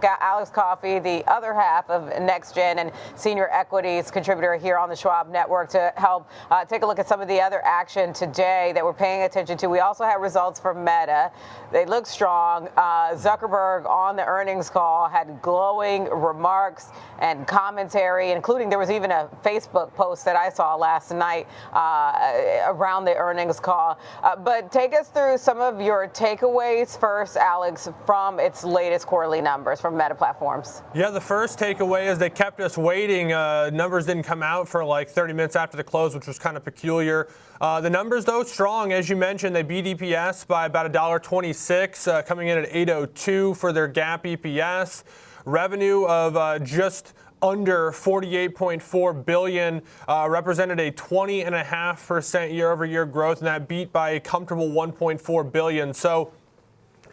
got Alex Coffey, the other half of NextGen and senior equities contributor here on the Schwab Network, to help take a look at some of the other action today that we're paying attention to. We also have results from Meta. They look strong. Zuckerberg on the earnings call had glowing remarks and commentary, including there was even a Facebook post that I saw last night around the earnings call. But take us through some of your takeaways first, Alex, from its latest quarterly numbers from Meta Platforms. Yeah, the first takeaway is they kept us waiting. Numbers didn't come out for like 30 minutes after the close, which was kind of peculiar. The numbers, though, strong. As you mentioned, they beat EPS by about $1.26, coming in at $8.02 for their GAAP EPS. Revenue of just under $48.4 billion, represented a 20.5% year-over-year growth, and that beat by a comfortable $1.4 billion. So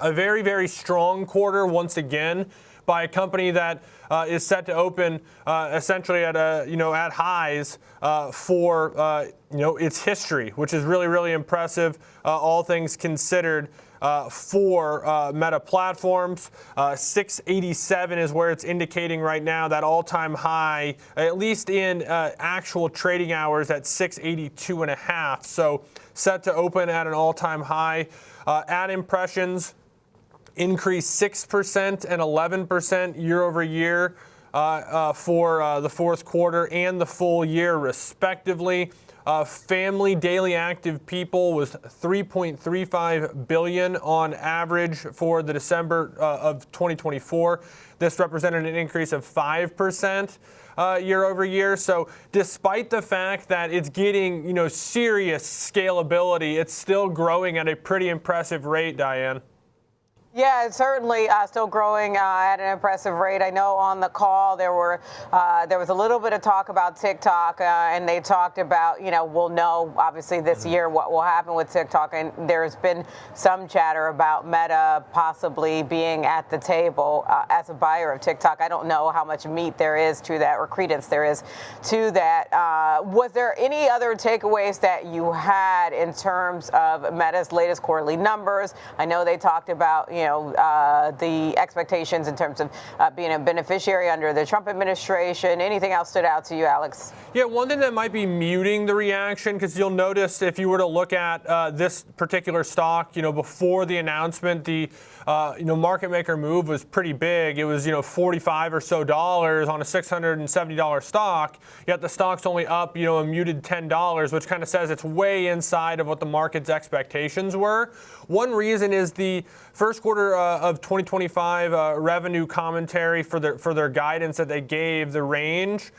a very, very strong quarter once again by a company that is set to open essentially at at highs for its history, which is really, really impressive, all things considered. For Meta Platforms, 687 is where it's indicating right now, that all-time high, at least in actual trading hours, at 682.5. So set to open at an all-time high. Ad impressions increased 6% and 11% year over year for the fourth quarter and the full year, respectively. Family daily active people was 3.35 billion on average for the December of 2024. This represented an increase of 5% year over year. So despite the fact that it's getting serious scalability, it's still growing at a pretty impressive rate, Diane. Yeah, it's certainly still growing at an impressive rate. I know on the call there was a little bit of talk about TikTok, and they talked about, we'll know obviously this year what will happen with TikTok, and there's been some chatter about Meta possibly being at the table as a buyer of TikTok. I don't know how much meat there is to that, or credence there is to that. Was there any other takeaways that you had in terms of Meta's latest quarterly numbers? I know they talked about, the expectations in terms of being a beneficiary under the Trump administration. Anything else stood out to you, Alex? Yeah, one thing that might be muting the reaction, because you'll notice if you were to look at this particular stock, before the announcement, the market maker move was pretty big. It was, $45 or so on a $670 stock, yet the stock's only up, a muted $10, which kind of says it's way inside of what the market's expectations were. One reason is the first quarter of 2025 revenue commentary for their guidance that they gave, the range,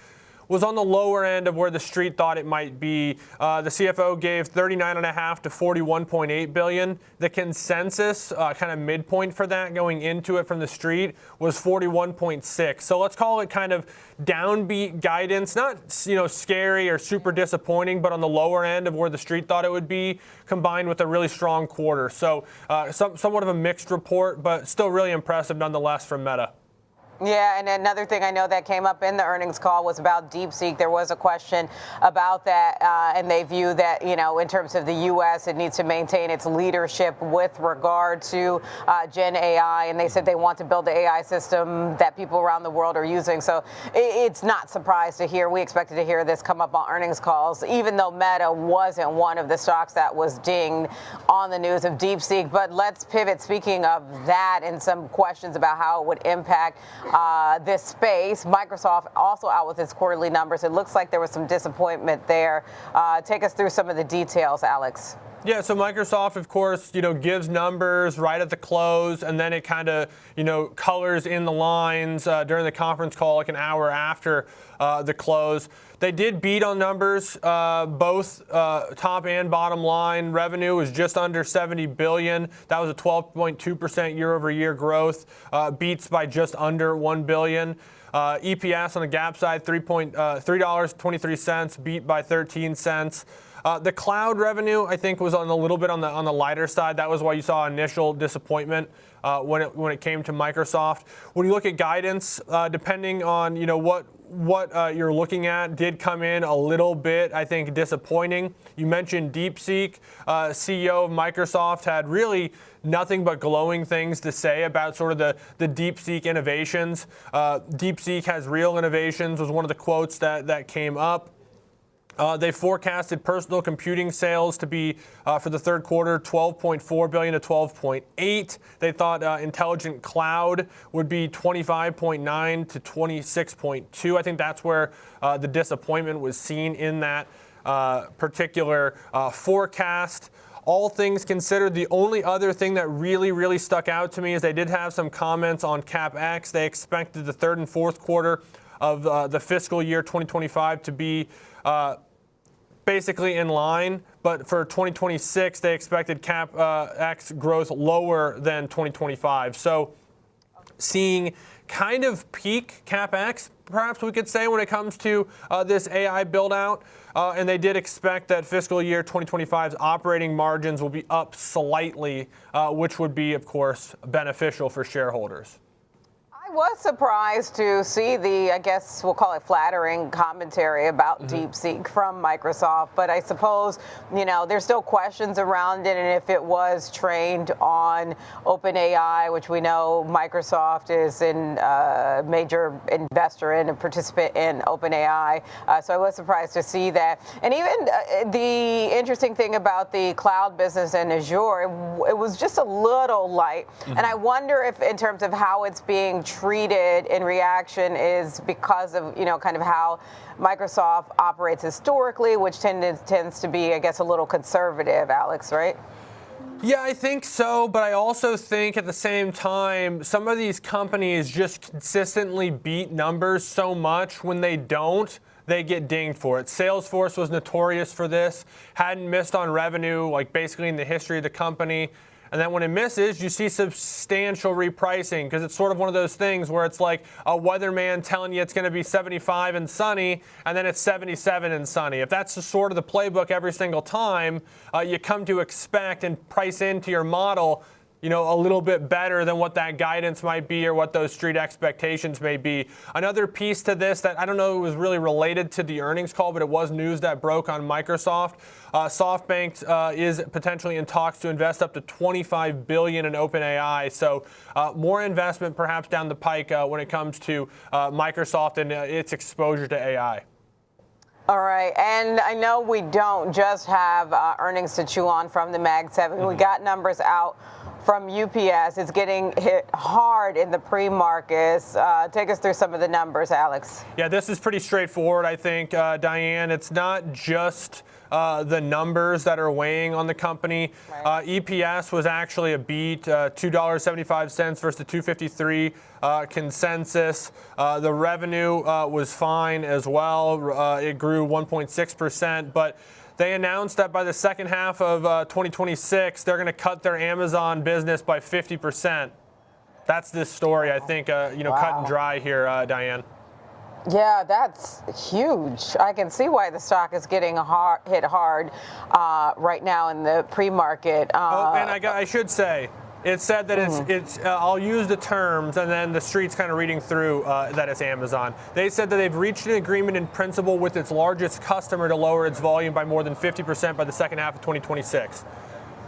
was on the lower end of where the street thought it might be. The CFO gave $39.5 to $41.8 billion. The consensus kind of midpoint for that going into it from the street was 41.6. So let's call it kind of downbeat guidance, not scary or super disappointing, but on the lower end of where the street thought it would be, combined with a really strong quarter. So somewhat of a mixed report, but still really impressive nonetheless from Meta. Yeah, and another thing I know that came up in the earnings call was about DeepSeek. There was a question about that, and they view that, in terms of the U.S., it needs to maintain its leadership with regard to Gen AI, and they said they want to build the AI system that people around the world are using. So it's not surprised to hear. We expected to hear this come up on earnings calls, even though Meta wasn't one of the stocks that was dinged on the news of DeepSeek. But let's pivot, speaking of that, and some questions about how it would impact this space. Microsoft also out with its quarterly numbers. It looks like there was some disappointment there. Take us through some of the details, Alex. Yeah, so Microsoft, of course, gives numbers right at the close, and then it kind of, colors in the lines during the conference call like an hour after the close. They did beat on numbers, both top and bottom line. Revenue was just under $70 billion. That was a 12.2% year-over-year growth. Beats by just under $1 billion. EPS on the GAAP side, $3.23, beat by 13 cents. The cloud revenue, I think, was on a little bit on the lighter side. That was why you saw initial disappointment when it came to Microsoft. When you look at guidance, depending on what what you're looking at did come in a little bit, I think, disappointing. You mentioned DeepSeek. CEO of Microsoft had really nothing but glowing things to say about sort of the DeepSeek innovations. DeepSeek has real innovations was one of the quotes that came up. They forecasted personal computing sales to be, for the third quarter, $12.4 billion to $12.8. They thought intelligent cloud would be $25.9 to $26.2. I think that's where the disappointment was seen in that particular forecast. All things considered, the only other thing that really stuck out to me is they did have some comments on CapEx. They expected the third and fourth quarter of the fiscal year 2025 to be basically in line, but for 2026 they expected CapEx growth lower than 2025. So seeing kind of peak CapEx, perhaps we could say, when it comes to this AI build out. And they did expect that fiscal year 2025's operating margins will be up slightly, which would be, of course, beneficial for shareholders. I was surprised to see the, I guess we'll call it flattering commentary about DeepSeek from Microsoft, but I suppose, there's still questions around it, and if it was trained on OpenAI, which we know Microsoft is a major investor in, a participant in OpenAI, so I was surprised to see that. And even the interesting thing about the cloud business and Azure, it was just a little light, and I wonder if in terms of how it's being treated in reaction is because of, kind of how Microsoft operates historically, which tends to be, I guess, a little conservative, Alex, right? Yeah, I think so, but I also think at the same time, some of these companies just consistently beat numbers so much. When they don't, they get dinged for it. Salesforce was notorious for this, hadn't missed on revenue, like basically in the history of the company. And then when it misses, you see substantial repricing, because it's sort of one of those things where it's like a weatherman telling you it's going to be 75 and sunny, and then it's 77 and sunny. If that's sort of the playbook every single time, you come to expect and price into your model, a little bit better than what that guidance might be or what those street expectations may be. Another piece to this that I don't know was really related to the earnings call, but it was news that broke on Microsoft. SoftBank is potentially in talks to invest up to $25 billion in OpenAI. So more investment perhaps down the pike when it comes to Microsoft and its exposure to AI. All right, and I know we don't just have earnings to chew on from the Mag 7. We got numbers out from UPS. It's getting hit hard in the pre-markets. Take us through some of the numbers, Alex. Yeah, this is pretty straightforward, I think, Diane. It's not just the numbers that are weighing on the company. Right. EPS was actually a beat, $2.75 versus the $2.53 consensus. The revenue was fine as well. It grew 1.6%, but they announced that by the second half of 2026, they're going to cut their Amazon business by 50%. That's this story, I think, cut and dry here, Diane. Yeah, that's huge. I can see why the stock is getting hit hard right now in the pre-market. And I should say, it said that it's I'll use the terms, and then the street's kind of reading through that it's Amazon. They said that they've reached an agreement in principle with its largest customer to lower its volume by more than 50% by the second half of 2026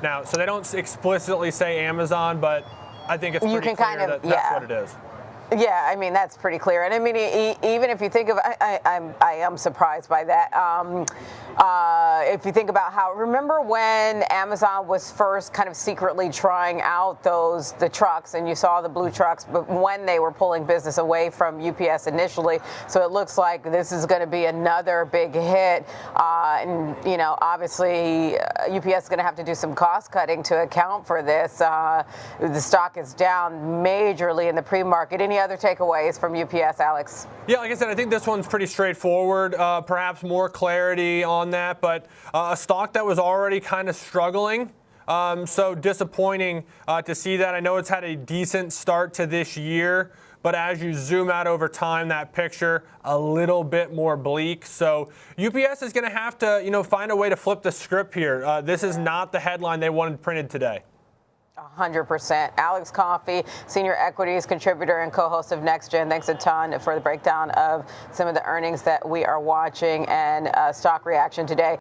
Now, so they don't explicitly say Amazon, but I think it's pretty clear that that's what it is. Yeah, I mean, that's pretty clear. And I mean, even if you think of, I am surprised by that. If you think about remember when Amazon was first kind of secretly trying out the trucks, and you saw the blue trucks, but when they were pulling business away from UPS initially. So it looks like this is going to be another big hit. And, obviously UPS is going to have to do some cost cutting to account for this. The stock is down majorly in the pre-market. Any other takeaways from UPS, Alex? Yeah, like I said, I think this one's pretty straightforward. Perhaps more clarity on that, but a stock that was already kind of struggling. So disappointing to see that. I know it's had a decent start to this year, but as you zoom out over time, that picture a little bit more bleak. So UPS is going to have to, find a way to flip the script here. This is not the headline they wanted printed today. 100%. Alex Coffey, senior equities contributor and co-host of Next Gen. Thanks a ton for the breakdown of some of the earnings that we are watching and stock reaction today.